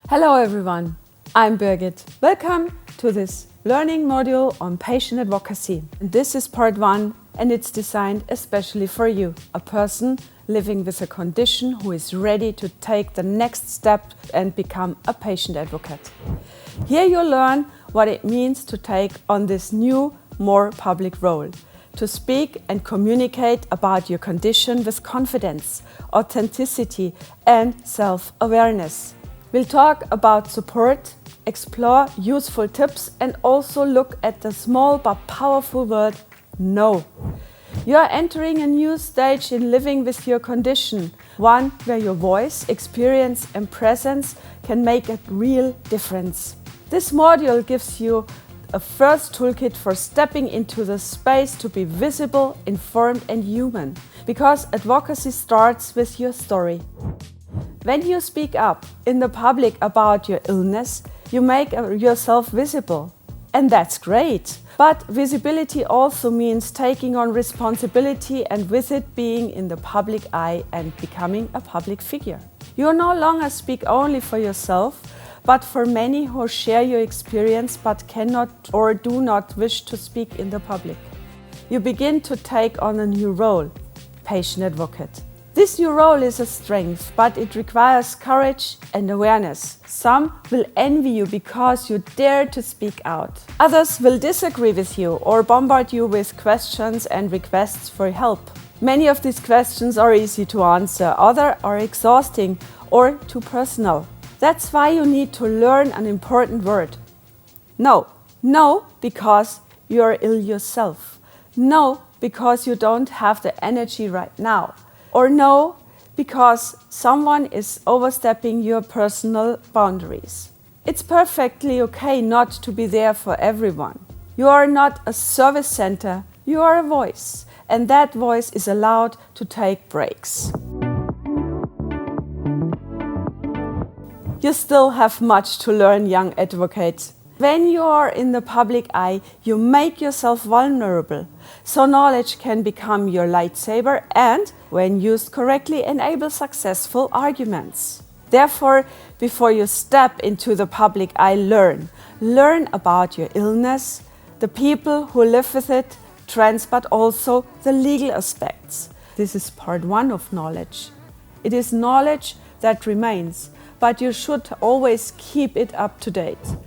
Hello everyone, I'm Birgit. Welcome to this learning module on patient advocacy. And this is part 1 and it's designed especially for you, a person living with a condition who is ready to take the next step and become a patient advocate. Here you'll learn what it means to take on this new, more public role, to speak and communicate about your condition with confidence, authenticity and self-awareness. We'll talk about support, explore useful tips and also look at the small but powerful word no. You are entering a new stage in living with your condition, one where your voice, experience and presence can make a real difference. This module gives you a first toolkit for stepping into the space to be visible, informed and human, because advocacy starts with your story. When you speak up in the public about your illness, you make yourself visible. And that's great. But visibility also means taking on responsibility and with it being in the public eye and becoming a public figure. You no longer speak only for yourself, but for many who share your experience but cannot or do not wish to speak in the public. You begin to take on a new role, patient advocate. This new role is a strength, but it requires courage and awareness. Some will envy you because you dare to speak out. Others will disagree with you or bombard you with questions and requests for help. Many of these questions are easy to answer, others are exhausting or too personal. That's why you need to learn an important word. No. No, because you are ill yourself. No, because you don't have the energy right now. Or no, because someone is overstepping your personal boundaries. It's perfectly okay not to be there for everyone. You are not a service center, you are a voice, and that voice is allowed to take breaks. You still have much to learn, young advocate. When you are in the public eye, you make yourself vulnerable, so knowledge can become your lightsaber and, when used correctly, enable successful arguments. Therefore, before you step into the public eye, learn about your illness, the people who live with it, trends, but also the legal aspects. This is part 1 of knowledge. It is knowledge that remains, but you should always keep it up to date.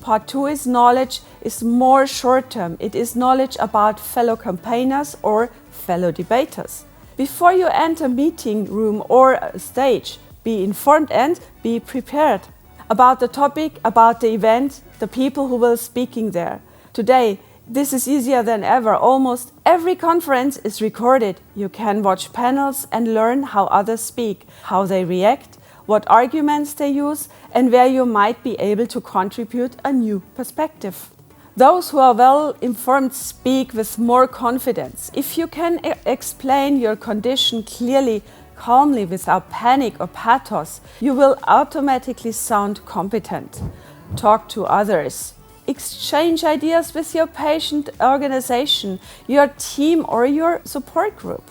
Part 2 is knowledge is more short-term. It is knowledge about fellow campaigners or fellow debaters. Before you enter a meeting room or a stage, be informed and be prepared about the topic, about the event, the people who will be speaking there. Today, this is easier than ever. Almost every conference is recorded. You can watch panels and learn how others speak, how they react, what arguments they use, and where you might be able to contribute a new perspective. Those who are well informed speak with more confidence. If you can explain your condition clearly, calmly, without panic or pathos, you will automatically sound competent. Talk to others. Exchange ideas with your patient organization, your team or your support group.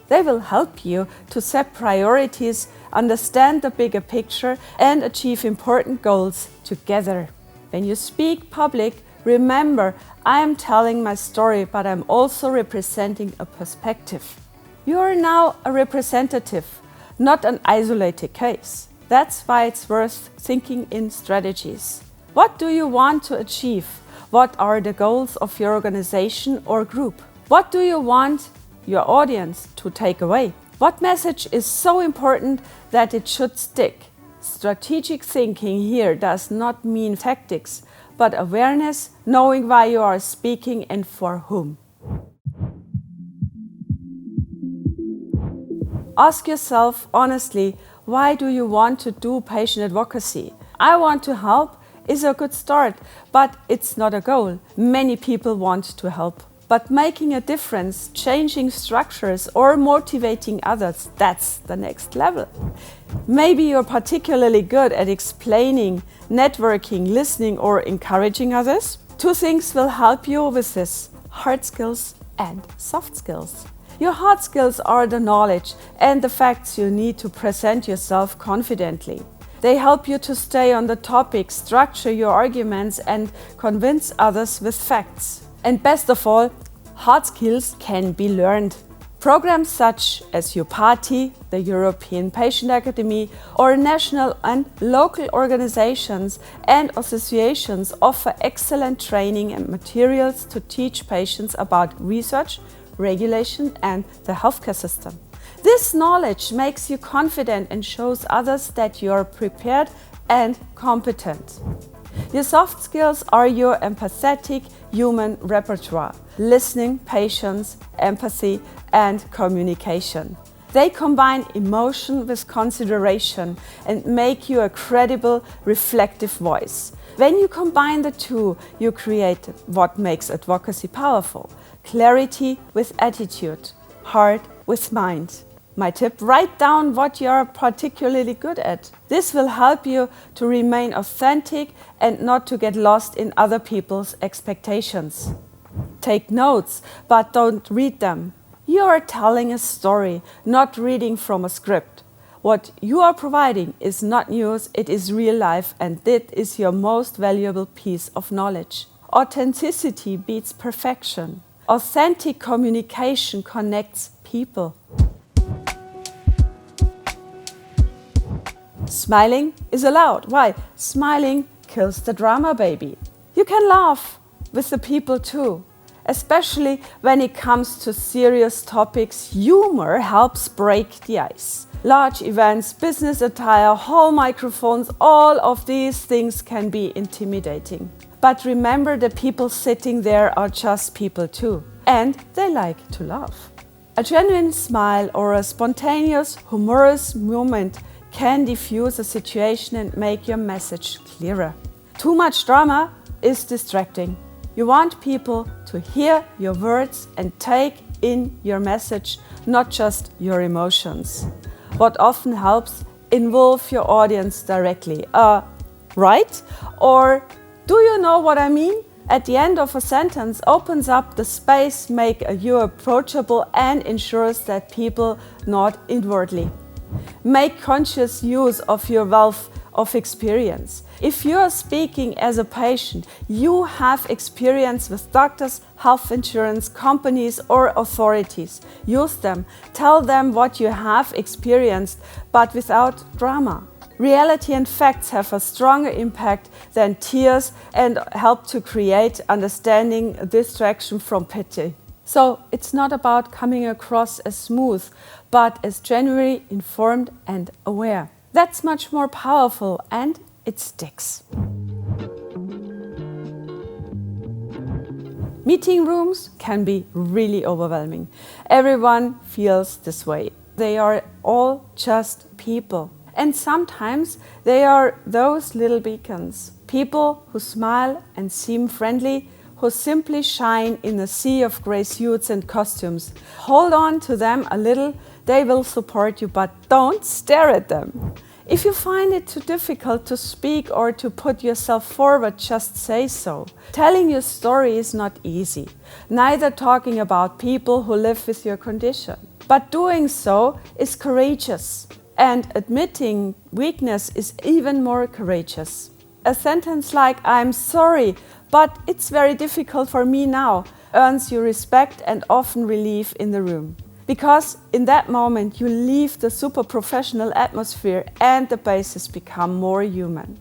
They will help you to set priorities, understand the bigger picture and achieve important goals together. When you speak public, remember, I am telling my story, but I'm also representing a perspective. You are now a representative, not an isolated case. That's why it's worth thinking in strategies. What do you want to achieve? What are the goals of your organization or group? What do you want your audience to take away? What message is so important that it should stick? Strategic thinking here does not mean tactics, but awareness, knowing why you are speaking and for whom. Ask yourself honestly, why do you want to do patient advocacy? I want to help is a good start, but it's not a goal. Many people want to help. But making a difference, changing structures or motivating others, that's the next level. Maybe you're particularly good at explaining, networking, listening or encouraging others. 2 things will help you with this: hard skills and soft skills. Your hard skills are the knowledge and the facts you need to present yourself confidently. They help you to stay on the topic, structure your arguments, and convince others with facts. And best of all, hard skills can be learned. Programs such as UPATI, the European Patient Academy, or national and local organizations and associations offer excellent training and materials to teach patients about research, regulation, and the healthcare system. This knowledge makes you confident and shows others that you are prepared and competent. Your soft skills are your empathetic human repertoire: listening, patience, empathy, and communication. They combine emotion with consideration and make you a credible, reflective voice. When you combine the two, you create what makes advocacy powerful: clarity with attitude, heart with mind. My tip: write down what you are particularly good at. This will help you to remain authentic and not to get lost in other people's expectations. Take notes, but don't read them. You are telling a story, not reading from a script. What you are providing is not news, it is real life, and that is your most valuable piece of knowledge. Authenticity beats perfection. Authentic communication connects people. Smiling is allowed. Why? Smiling kills the drama, baby. You can laugh with the people too. Especially when it comes to serious topics, humor helps break the ice. Large events, business attire, hall microphones, all of these things can be intimidating. But remember, the people sitting there are just people too, and they like to laugh. A genuine smile or a spontaneous, humorous moment can diffuse a situation and make your message clearer. Too much drama is distracting. You want people to hear your words and take in your message, not just your emotions. What often helps: involve your audience directly. Right? Or do you know what I mean? At the end of a sentence opens up the space, make you approachable, and ensures that people nod inwardly. Make conscious use of your wealth of experience. If you are speaking as a patient, you have experience with doctors, health insurance companies, or authorities. Use them. Tell them what you have experienced, but without drama. Reality and facts have a stronger impact than tears and help to create understanding, distraction from pity. So it's not about coming across as smooth, but as genuinely informed and aware. That's much more powerful, and it sticks. Meeting rooms can be really overwhelming. Everyone feels this way. They are all just people. And sometimes they are those little beacons. People who smile and seem friendly, who simply shine in a sea of grey suits and costumes. Hold on to them a little, they will support you, but don't stare at them. If you find it too difficult to speak or to put yourself forward, just say so. Telling your story is not easy, neither talking about people who live with your condition. But doing so is courageous, and admitting weakness is even more courageous. A sentence like "I'm sorry, but it's very difficult for me now" earns you respect and often relief in the room. Because in that moment you leave the super professional atmosphere and the bases become more human.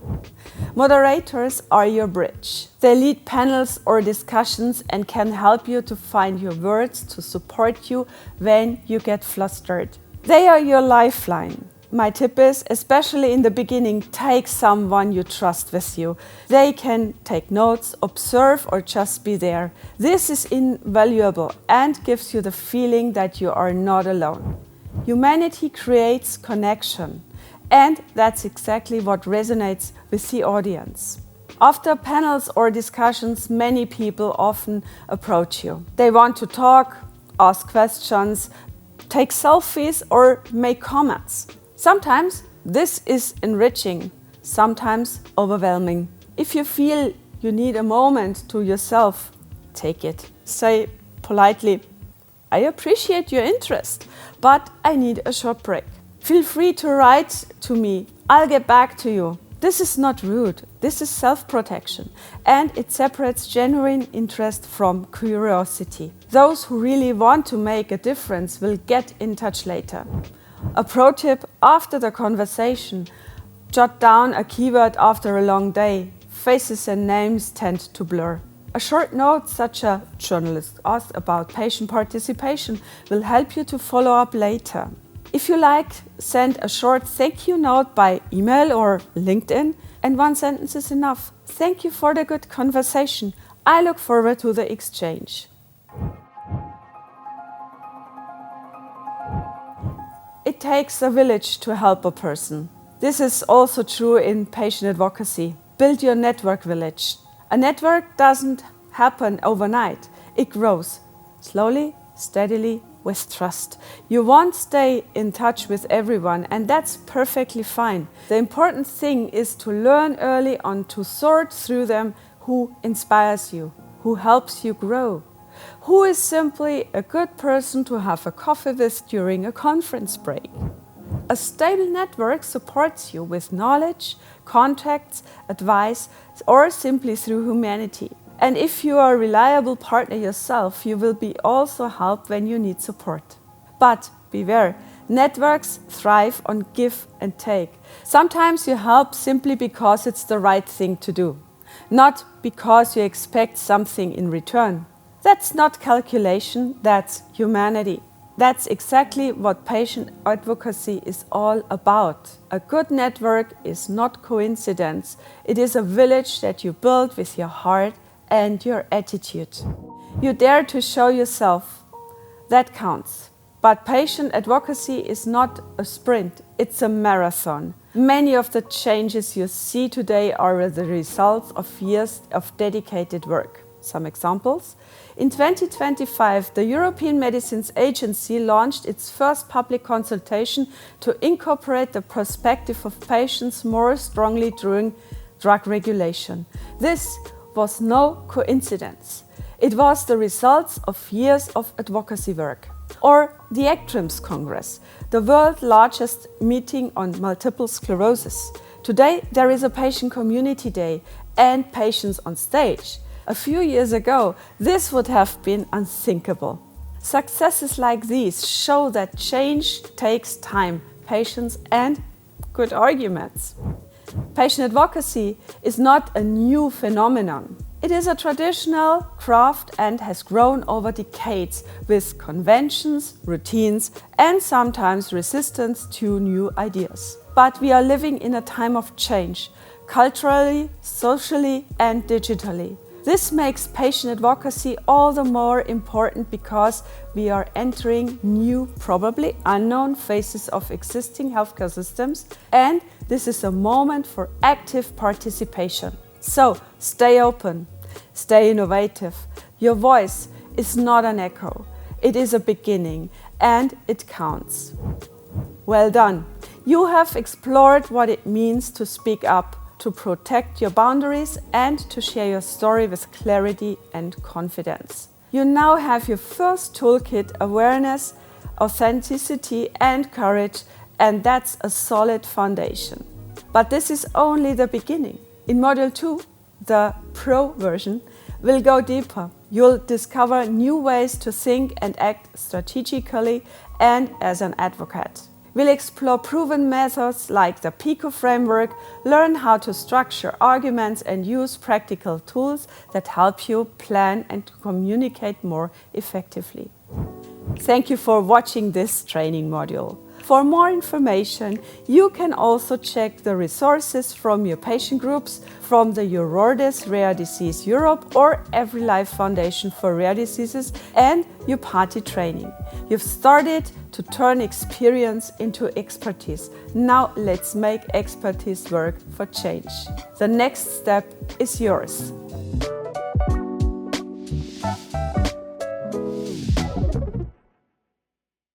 Moderators are your bridge. They lead panels or discussions and can help you to find your words to support you when you get flustered. They are your lifeline. My tip is, especially in the beginning, take someone you trust with you. They can take notes, observe, or just be there. This is invaluable and gives you the feeling that you are not alone. Humanity creates connection, and that's exactly what resonates with the audience. After panels or discussions, many people often approach you. They want to talk, ask questions, take selfies, or make comments. Sometimes this is enriching, sometimes overwhelming. If you feel you need a moment to yourself, take it. Say politely, "I appreciate your interest, but I need a short break." Feel free to write to me. I'll get back to you. This is not rude, this is self-protection, and it separates genuine interest from curiosity. Those who really want to make a difference will get in touch later. A pro tip after the conversation: jot down a keyword after a long day. Faces and names tend to blur. A short note, such as "journalist asked about patient participation," will help you to follow up later. If you like, send a short thank you note by email or LinkedIn, and one sentence is enough. Thank you for the good conversation. I look forward to the exchange. It takes a village to help a person. This is also true in patient advocacy. Build your network village. A network doesn't happen overnight. It grows slowly, steadily, with trust. You won't stay in touch with everyone, and that's perfectly fine. The important thing is to learn early on to sort through them who inspires you, who helps you grow, who is simply a good person to have a coffee with during a conference break. A stable network supports you with knowledge, contacts, advice, or simply through humanity. And if you are a reliable partner yourself, you will be also helped when you need support. But beware, networks thrive on give and take. Sometimes you help simply because it's the right thing to do, not because you expect something in return. That's not calculation, that's humanity. That's exactly what patient advocacy is all about. A good network is not coincidence. It is a village that you build with your heart and your attitude. You dare to show yourself. That counts. But patient advocacy is not a sprint, it's a marathon. Many of the changes you see today are the results of years of dedicated work. Some examples. In 2025, the European Medicines Agency launched its first public consultation to incorporate the perspective of patients more strongly during drug regulation. This was no coincidence. It was the results of years of advocacy work. Or the ECTRIMS Congress, the world's largest meeting on multiple sclerosis. Today there is a patient community day and patients on stage. A few years ago, this would have been unthinkable. Successes like these show that change takes time, patience, and good arguments. Patient advocacy is not a new phenomenon. It is a traditional craft and has grown over decades with conventions, routines, and sometimes resistance to new ideas. But we are living in a time of change, culturally, socially, and digitally. This makes patient advocacy all the more important because we are entering new, probably unknown phases of existing healthcare systems, and this is a moment for active participation. So stay open, stay innovative. Your voice is not an echo, it is a beginning, and it counts. Well done! You have explored what it means to speak up, to protect your boundaries, and to share your story with clarity and confidence. You now have your first toolkit: awareness, authenticity, and courage, and that's a solid foundation. But this is only the beginning. In Module 2, the Pro version, we'll go deeper. You'll discover new ways to think and act strategically and as an advocate. We'll explore proven methods like the PICO framework, learn how to structure arguments, and use practical tools that help you plan and communicate more effectively. Thank you for watching this training module. For more information, you can also check the resources from your patient groups, from the Eurordis Rare Disease Europe or Every Life Foundation for Rare Diseases, and your party training. You've started to turn experience into expertise. Now let's make expertise work for change. The next step is yours.